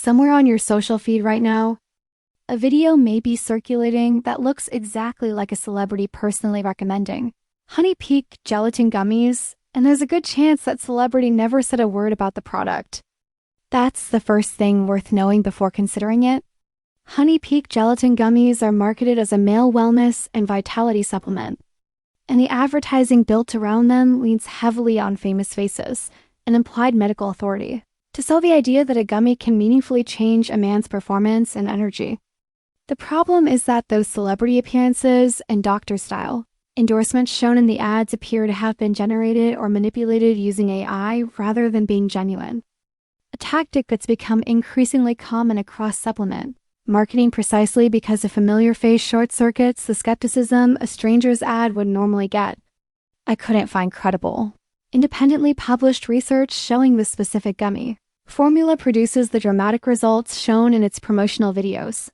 Somewhere on your social feed right now, a video may be circulating that looks exactly like a celebrity personally recommending Honey Peak Gelatin gummies, and there's a good chance that celebrity never said a word about the product. That's the first thing worth knowing before considering it. Honey Peak Gelatin gummies are marketed as a male wellness and vitality supplement, and the advertising built around them leans heavily on famous faces and implied medical authority to sell the idea that a gummy can meaningfully change a man's performance and energy. The problem is that those celebrity appearances and doctor-style endorsements shown in the ads appear to have been generated or manipulated using AI rather than being genuine, a tactic that's become increasingly common across supplement marketing precisely because a familiar face short-circuits the skepticism a stranger's ad would normally get. I couldn't find credible, independently published research showing this specific gummy formula produces the dramatic results shown in its promotional videos.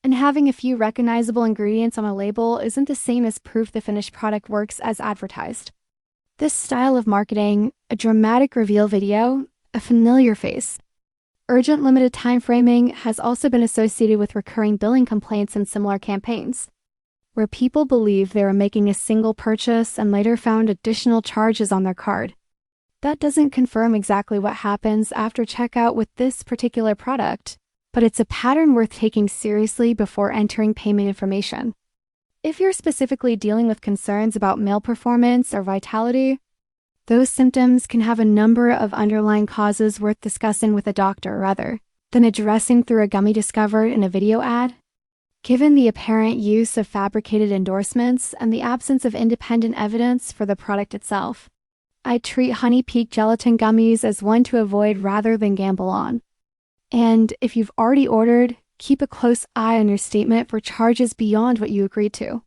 And having a few recognizable ingredients on a label isn't the same as proof the finished product works as advertised. This style of marketing, a dramatic reveal video, a familiar face, urgent limited time framing has also been associated with recurring billing complaints in similar campaigns, where people believe they were making a single purchase and later found additional charges on their card. That doesn't confirm exactly what happens after checkout with this particular product, but it's a pattern worth taking seriously before entering payment information. If you're specifically dealing with concerns about male performance or vitality, those symptoms can have a number of underlying causes worth discussing with a doctor rather than addressing through a gummy discovered in a video ad. Given the apparent use of fabricated endorsements and the absence of independent evidence for the product itself, I treat Honey Peak Gelatin gummies as one to avoid rather than gamble on. And if you've already ordered, keep a close eye on your statement for charges beyond what you agreed to.